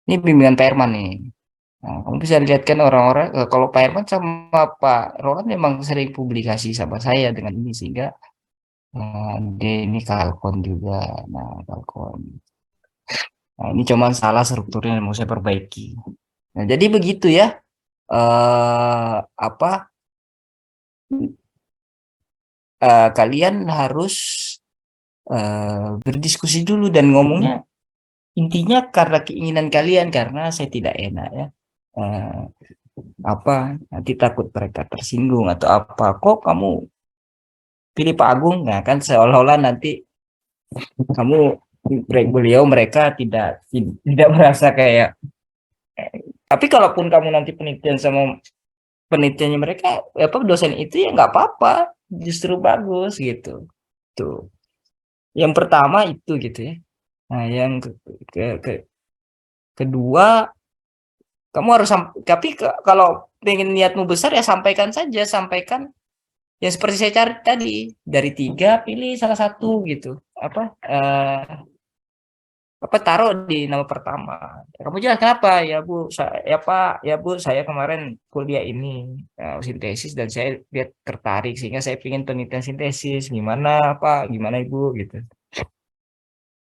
Ini bimbingan Pak Herman nih. Nah, kamu bisa lihat kan orang-orang, kalau Pak Herman sama Pak Roland memang sering publikasi sama saya dengan ini, sehingga dia ini kalkon juga. Nah, kalkon. Nah, ini cuma salah strukturnya yang mau saya perbaiki. Nah, jadi begitu ya. Apa kalian harus berdiskusi dulu dan ngomongnya intinya karena keinginan kalian, karena saya tidak enak ya. Eh, apa nanti takut mereka tersinggung atau apa, kok kamu pilih Pak Agung, nah kan seolah-olah nanti kamu beliau mereka tidak merasa kayak, tapi kalaupun kamu nanti penelitian sama penelitiannya mereka, apa dosen itu, ya nggak apa-apa, justru bagus gitu tuh. Yang pertama itu gitu ya. Nah, yang ke, ke, kedua, kamu harus tapi kalau pengen niatmu besar ya sampaikan saja, sampaikan ya seperti saya cari tadi, dari tiga pilih salah satu gitu. Apa apa taruh di nama pertama. Kamu jelas kenapa? Ya Bu, ya Pak, ya Bu, saya kemarin kuliah ini sintesis, dan saya lihat tertarik sehingga saya ingin penelitian sintesis. Gimana Pak? Gimana Ibu gitu.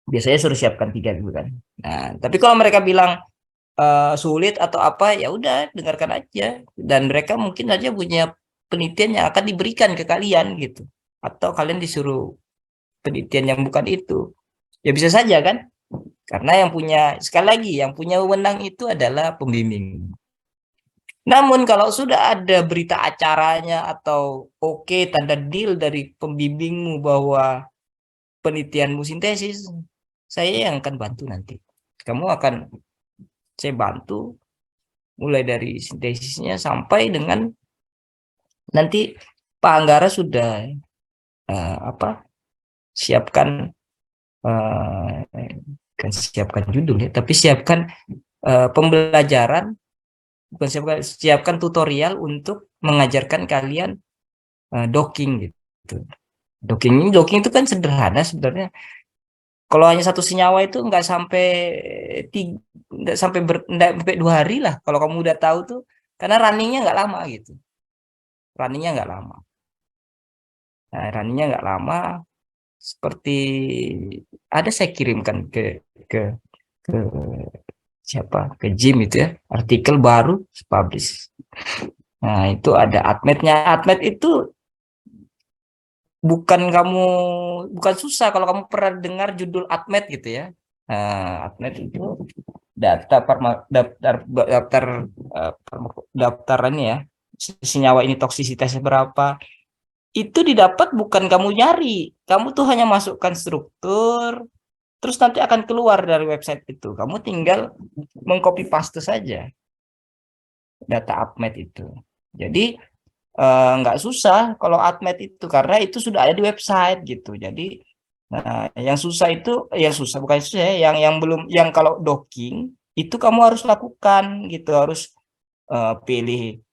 Biasanya suruh siapkan tiga gitu kan. Nah, tapi kalau mereka bilang sulit atau apa, ya udah dengarkan aja, dan mereka mungkin aja punya penelitian yang akan diberikan ke kalian gitu, atau kalian disuruh penelitian yang bukan itu, ya bisa saja kan, karena yang punya, sekali lagi, yang punya wewenang itu adalah pembimbing. Namun kalau sudah ada berita acaranya atau oke tanda deal dari pembimbingmu bahwa penelitianmu sintesis, saya yang akan bantu nanti, kamu akan saya bantu mulai dari sintesisnya sampai dengan nanti Pak Anggara sudah apa siapkan, kan siapkan judul ya, tapi siapkan pembelajaran, bukan siapkan tutorial untuk mengajarkan kalian docking gitu. Docking itu kan sederhana sebenarnya. Kalau hanya satu senyawa itu tiga, nggak sampai 2 hari lah. Kalau kamu udah tahu tuh, karena runningnya nggak lama gitu. Runningnya nggak lama. Nah, runningnya nggak lama. Seperti ada saya kirimkan ke ke siapa, ke Jim itu ya, artikel baru publish. Nah itu ada admetnya. Admet itu bukan kamu bukan susah kalau kamu pernah dengar judul admet gitu ya. Admet itu daftar daftarannya ya, senyawa ini toksisitasnya berapa, itu didapat bukan kamu nyari, kamu tuh hanya masukkan struktur, terus nanti akan keluar dari website itu. Kamu tinggal mengcopy paste saja data APMET itu. Jadi nggak susah kalau APMET itu, karena itu sudah ada di website gitu. Jadi yang susah itu, yang susah bukan susah ya, yang belum, yang kalau docking itu kamu harus lakukan gitu, harus pilih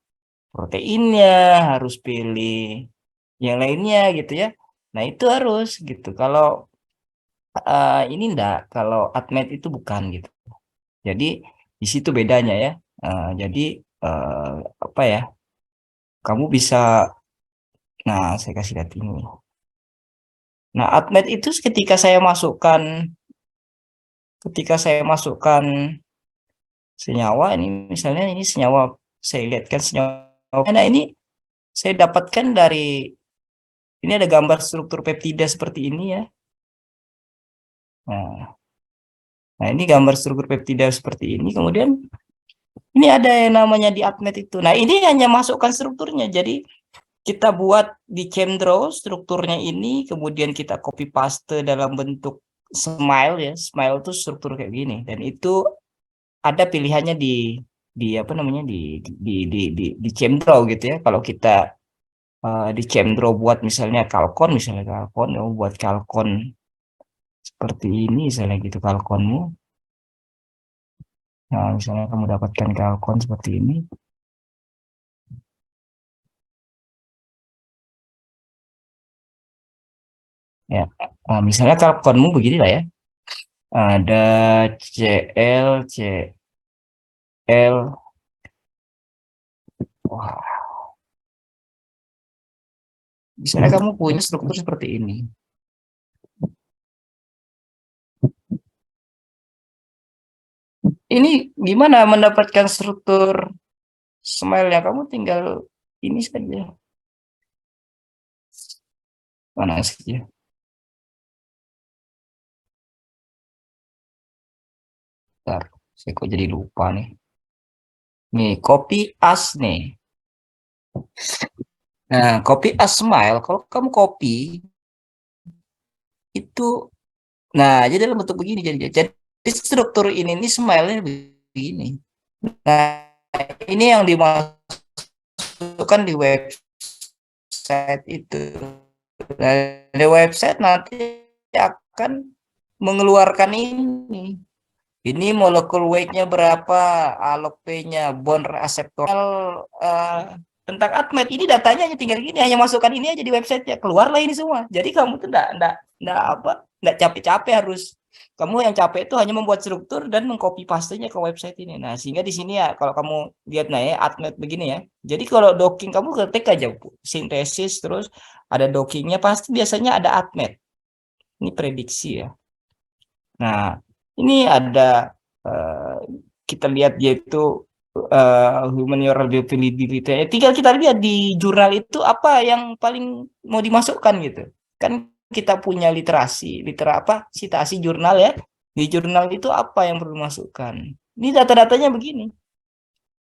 proteinnya, harus pilih yang lainnya gitu ya. Nah itu harus gitu. Kalau ini enggak, kalau APMET itu bukan gitu. Jadi di situ bedanya ya. Jadi eh, apa ya? Kamu bisa, nah saya kasih lihat ini. Nah, ADMET itu ketika saya masukkan senyawa ini, misalnya ini senyawa, saya lihat kan senyawa. Nah, ini saya dapatkan dari, ini ada gambar struktur peptida seperti ini ya. Nah, nah ini gambar struktur peptida seperti ini. Kemudian ini ada yang namanya di ADMET itu. Nah, ini hanya masukkan strukturnya. Jadi kita buat di ChemDraw strukturnya ini, kemudian kita copy paste dalam bentuk smile ya. Smile itu struktur kayak gini, dan itu ada pilihannya di apa namanya, di ChemDraw gitu ya. Kalau kita di ChemDraw buat misalnya kalkon ya, buat kalkon seperti ini misalnya gitu kalkonmu. Nah, misalnya kamu dapatkan kalkon seperti ini ya. Misalnya kalkonmu begini lah ya. Ada CL, C. L. Wah, misalnya kamu punya struktur seperti ini. Ini gimana mendapatkan struktur smile ya? Kamu tinggal ini saja. Mana saja? Bentar, saya kok jadi lupa nih. Nih, copy as nih. Nah, copy as smile, kalau kamu copy itu, nah jadi dalam bentuk begini jadi struktur ini smile-nya begini. Nah, ini yang dimasukkan di website itu. Nah, di website nanti akan mengeluarkan ini. Ini molekul weight-nya berapa, alok P-nya, bond reseptor. Tentang ADMET ini datanya hanya tinggal gini, hanya masukkan ini aja di website-nya, keluarlah ini semua. Jadi kamu tuh enggak capek-capek harus, kamu yang capek itu hanya membuat struktur dan mengcopy pastenya ke website ini. Nah, sehingga di sini ya kalau kamu lihat nah ya ADMET begini ya. Jadi kalau docking kamu ketik aja sintesis terus ada dockingnya pasti biasanya ada ADMET. Ini prediksi ya. Nah, ini ada uh, kita lihat yaitu human neural viability. Tinggal kita lihat di jurnal itu apa yang paling mau dimasukkan gitu. Kan kita punya apa? Citasi jurnal ya. Di jurnal itu apa yang perlu dimasukkan. Ini data-datanya begini.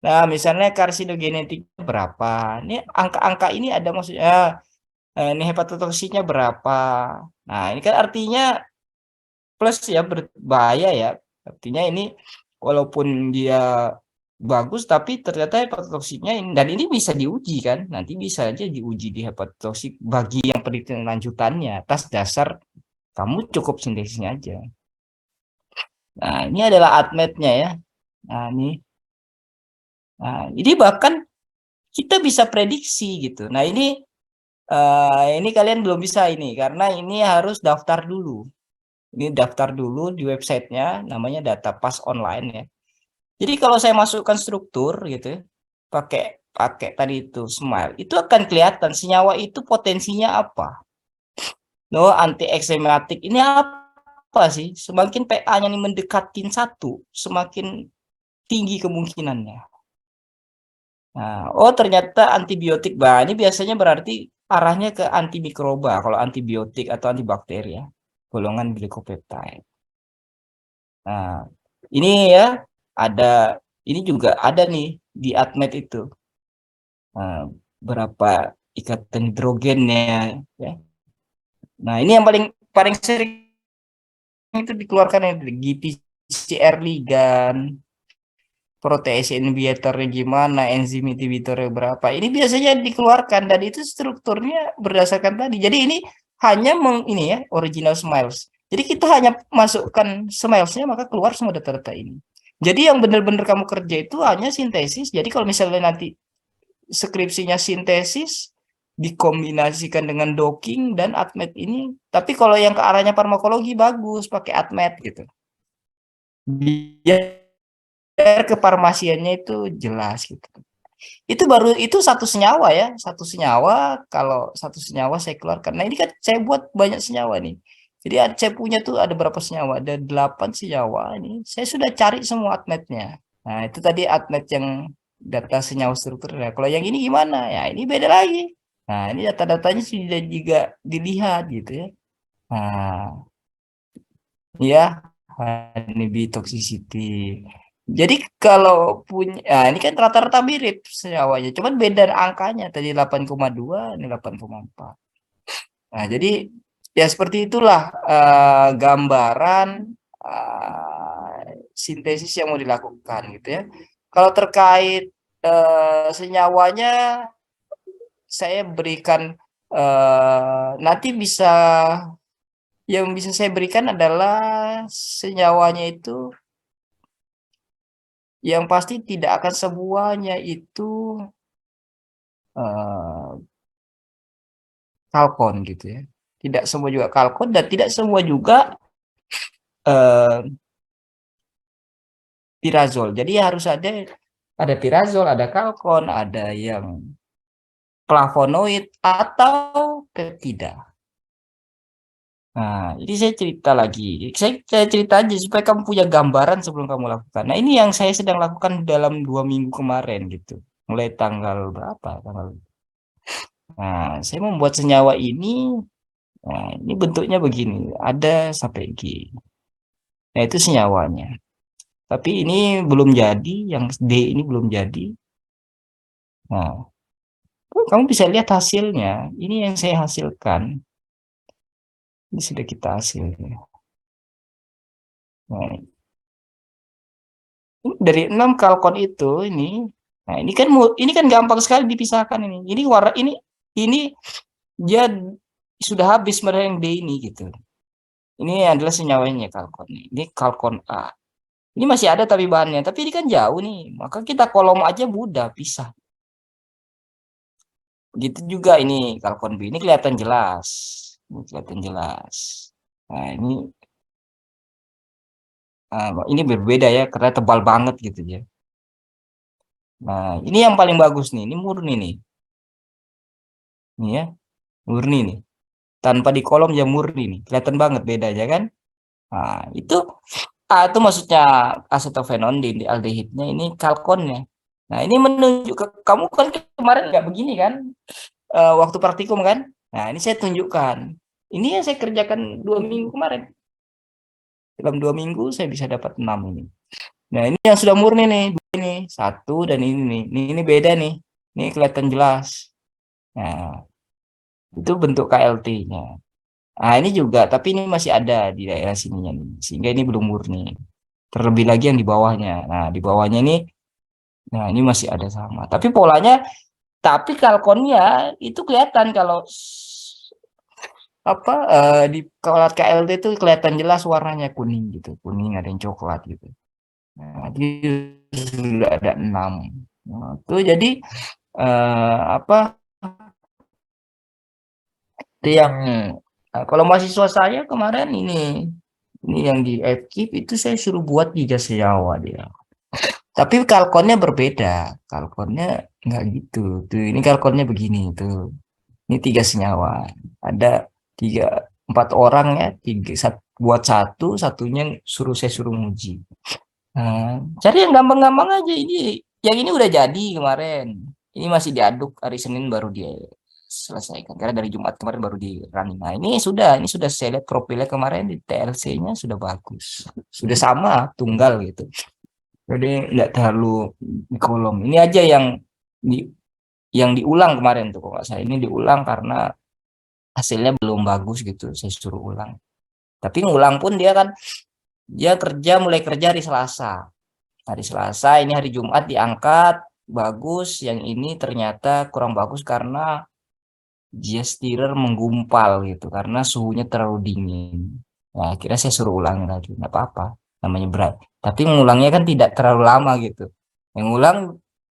Nah, misalnya karsinogenetik berapa? Ini angka-angka ini ada maksudnya ini hepatotoksinya berapa. Nah, ini kan artinya plus ya berbahaya ya. Artinya ini walaupun dia bagus tapi ternyata hepatotoksinya ini dan ini bisa diuji kan. Nanti bisa aja diuji di hepatotoksik bagi yang penelitian lanjutannya atas dasar kamu cukup sintesisnya aja. Nah, ini adalah ADMET-nya ya. Nah, ini bahkan kita bisa prediksi gitu. Nah, ini kalian belum bisa ini karena ini harus daftar dulu. Ini daftar dulu di websitenya, namanya DataPass Online ya. Jadi kalau saya masukkan struktur gitu, pakai pakai tadi itu Smile, itu akan kelihatan senyawa itu potensinya apa. No, anti eksematik ini apa sih? Semakin PA-nya ini mendekatin satu, semakin tinggi kemungkinannya. Nah, oh ternyata antibiotik, bah ini biasanya berarti arahnya ke antimikroba kalau antibiotik atau antibakteri ya, golongan glikopeptide. Nah, ini ya ada ini juga ada nih di ADMET itu. Nah, berapa ikatan hidrogennya ya. Nah, ini yang paling paling sering itu dikeluarkan yang GPCR ligand, protease inhibitornya gimana, enzim inhibitornya berapa. Ini biasanya dikeluarkan dan itu strukturnya berdasarkan tadi. Jadi ini hanya ini ya original smiles. Jadi kita hanya masukkan smilesnya maka keluar semua data-data ini. Jadi yang benar-benar kamu kerja itu hanya sintesis. Jadi kalau misalnya nanti skripsinya sintesis dikombinasikan dengan docking dan ADMET ini. Tapi kalau yang ke arahnya farmakologi bagus pakai ADMET gitu. Biar kefarmasiannya itu jelas gitu. Itu baru itu satu senyawa ya, satu senyawa kalau satu senyawa saya keluarkan. Nah, ini kan saya buat banyak senyawa nih. Jadi saya punya tuh ada berapa senyawa? Ada 8 senyawa ini. Saya sudah cari semua ADMET-nya. Nah, itu tadi ADMET yang data senyawa struktur. Nah, kalau yang ini gimana? Ya, ini beda lagi. Nah, ini data-datanya sudah juga dilihat gitu ya. Nah, ya, NB toxicity. Jadi kalau punya, nah ini kan rata-rata mirip senyawanya, cuman beda angkanya. Tadi 8,2, ini 8,4. Nah, jadi ya seperti itulah gambaran sintesis yang mau dilakukan gitu ya. Kalau terkait senyawanya, saya berikan nanti bisa yang bisa saya berikan adalah senyawanya itu yang pasti tidak akan semuanya itu eh, kalkon gitu ya. Tidak semua juga kalkon dan tidak semua juga eh, pirazol. Jadi harus ada pirazol, ada kalkon, ada yang flavonoid atau peptida. Nah, jadi saya cerita lagi. Saya cerita aja supaya kamu punya gambaran sebelum kamu lakukan. Nah, ini yang saya sedang lakukan dalam 2 minggu kemarin gitu. Mulai tanggal berapa? Nah, saya membuat senyawa ini. Nah, ini bentuknya begini. Ada sampai G. Nah, itu senyawanya. Tapi ini belum jadi. Yang D ini belum jadi. Nah, kamu bisa lihat hasilnya. Ini yang saya hasilkan. Ini sudah kita hasilnya. Nah, ini dari 6 kalkon itu ini. Nah, ini kan gampang sekali dipisahkan ini. Ini warna ini dia sudah habis pada yang D ini gitu. Ini adalah senyawanya kalkon. Ini kalkon A. Ini masih ada tapi bahannya, tapi ini kan jauh nih. Maka kita kolom aja mudah pisah. Gitu juga ini kalkon B. Ini kelihatan jelas. Ini kelihatan jelas. Nah, ini berbeda ya karena tebal banget gitu ya. Nah, ini yang paling bagus nih. Ini murni nih. Ini ya, murni nih. Tanpa di kolom ya murni nih. Kelihatan banget bedanya kan? Nah, itu maksudnya acetophenon di aldehidnya ini kalkonnya. Nah, ini menunjuk ke kamu kan kemarin nggak begini kan? Waktu praktikum kan? Nah, ini saya tunjukkan. Ini yang saya kerjakan 2 minggu kemarin. Dalam 2 minggu saya bisa dapat 6 ini. Nah, ini yang sudah murni nih. Ini satu dan ini nih. Ini beda nih. Ini kelihatan jelas. Nah, itu bentuk KLT-nya. Nah, ini juga, tapi ini masih ada di daerah sininya nih. Sehingga ini belum murni. Terlebih lagi yang di bawahnya. Nah, di bawahnya ini, nah ini masih ada sama. Tapi kalkonnya itu kelihatan kalau di kalau KLT itu kelihatan jelas warnanya kuning gitu, kuning ada yang coklat gitu. Nah, dia sudah ada 6. Nah, itu jadi apa itu yang kalau mahasiswa saya kemarin ini yang di FKIP itu saya suruh buat 3 senyawa dia. Tapi kalkonnya berbeda. Kalkonnya nggak gitu. Tuh, ini kalkonnya begini tuh. Ini 3 senyawa. Ada 4 orang ya. Buat satunya saya suruh nguji. Nah, cari yang gampang-gampang aja. Yang ini udah jadi kemarin. Ini masih diaduk hari Senin baru dia selesaikan. Karena dari Jumat kemarin baru di running. Nah, ini sudah saya lihat profilnya kemarin di TLC-nya sudah bagus. Sudah sama tunggal gitu. Jadi nggak terlalu di kolom. Ini aja di, yang diulang kemarin tuh kok nggak salah. Ini diulang karena hasilnya belum bagus gitu. Saya suruh ulang. Tapi ngulang pun dia mulai kerja hari Selasa. Hari Selasa ini hari Jumat diangkat bagus. Yang ini ternyata kurang bagus karena dia stirrer menggumpal gitu karena suhunya terlalu dingin. Nah, akhirnya saya suruh ulang lagi. Nggak apa-apa. Namanya berat. Tapi ngulangnya kan tidak terlalu lama gitu. Yang ngulang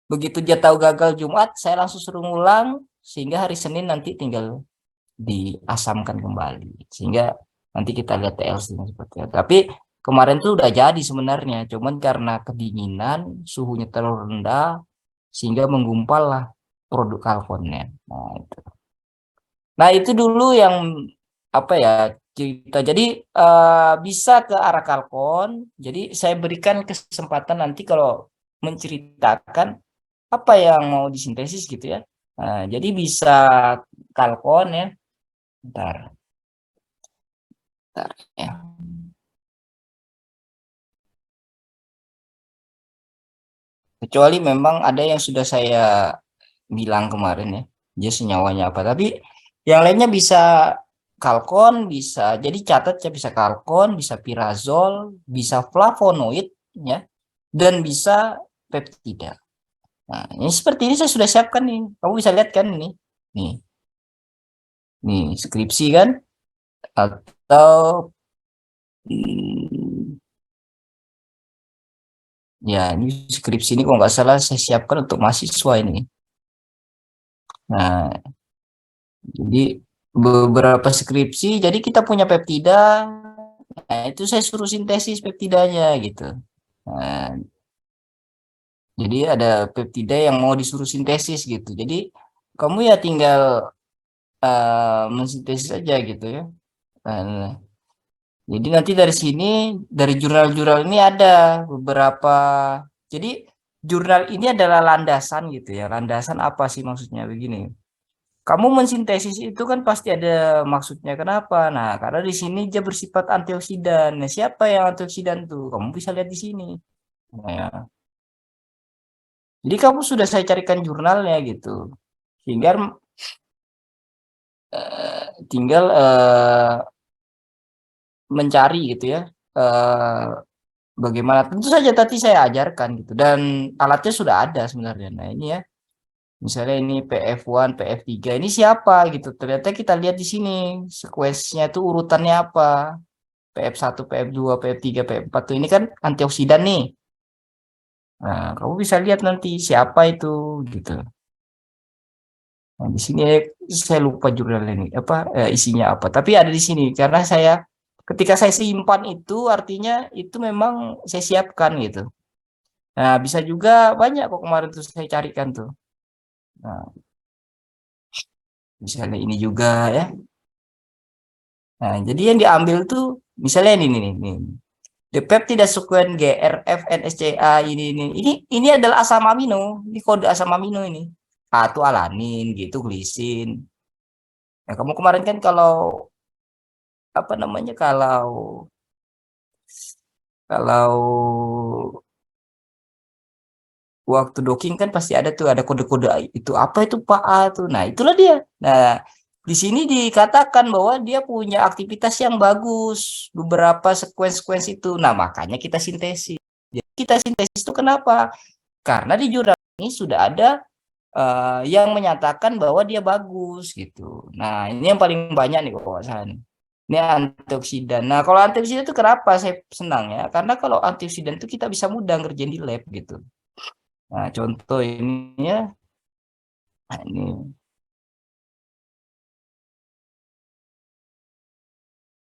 begitu dia tahu gagal Jumat, saya langsung suruh ngulang sehingga hari Senin nanti tinggal diasamkan kembali. Sehingga nanti kita lihat TLC-nya seperti apa. Tapi kemarin tuh udah jadi sebenarnya, cuman karena kedinginan, suhunya terlalu rendah sehingga menggumpal lah produk kalkonnya. Nah, itu dulu yang apa ya cerita. Jadi bisa ke arah kalkon. Jadi saya berikan kesempatan nanti kalau menceritakan apa yang mau disintesis gitu ya. Nah, jadi bisa kalkon ya. Bentar, bentar ya. Kecuali memang ada yang sudah saya bilang kemarin ya. Dia senyawanya apa. Tapi yang lainnya bisa kalkon, bisa. Jadi catat ya bisa kalkon, bisa pirazol, bisa flavonoid ya, dan bisa peptida. Nah, ini seperti ini saya sudah siapkan nih. Kamu bisa lihat kan ini. Nih, nih skripsi kan atau hmm, ya ini skripsi ini kalau nggak salah saya siapkan untuk mahasiswa ini. Nah, jadi beberapa skripsi, jadi kita punya peptida, nah itu saya suruh sintesis peptidanya gitu. Nah, Jadi ada peptida yang mau disuruh sintesis gitu. Jadi kamu ya tinggal mensintesis aja gitu ya. Nah, jadi nanti dari sini, dari jurnal-jurnal ini ada beberapa. Jadi jurnal ini adalah landasan gitu ya. Landasan apa sih maksudnya begini? Kamu mensintesis itu kan pasti ada maksudnya kenapa? Nah, karena di sini dia bersifat antioksidan. Nah, siapa yang antioksidan tuh? Kamu bisa lihat di sini. Nah, ya. Jadi kamu sudah saya carikan jurnalnya gitu. Sehingga tinggal mencari gitu ya. eh, Bagaimana? Tentu saja tadi saya ajarkan gitu. Dan alatnya sudah ada sebenarnya. Nah, ini ya. Misalnya ini PF1, PF3, ini siapa gitu. Ternyata kita lihat di sini sequence-nya itu urutannya apa. PF1, PF2, PF3, PF4 tuh ini kan antioksidan nih. Nah, kamu bisa lihat nanti siapa itu gitu. Nah, di sini saya lupa jurnal ini apa isinya apa. Tapi ada di sini karena saya ketika saya simpan itu artinya itu memang saya siapkan gitu. Nah, bisa juga banyak kok kemarin tuh saya carikan tuh. Nah, misalnya ini juga ya. Nah, jadi yang diambil tuh misalnya ini nih, nih. The peptide sequence GRF NSCA ini adalah asam amino. Ini kode asam amino ini. A itu alanin gitu, glisin. Nah, kamu kemarin kan kalau apa namanya kalau waktu docking kan pasti ada tuh ada kode-kode itu apa itu Pak A tuh. Nah, itulah dia. Nah, di sini dikatakan bahwa dia punya aktivitas yang bagus, beberapa sequence-sequence itu. Nah, makanya kita sintesis. Jadi kita sintesis itu kenapa? Karena di jurnal ini sudah ada yang menyatakan bahwa dia bagus gitu. Nah, ini yang paling banyak nih kawasan. Ini antioksidan. Nah, kalau antioksidan itu kenapa saya senang ya? Karena kalau antioksidan itu kita bisa mudah ngerjain di lab gitu. Nah, contoh ini ya. Nah, ini.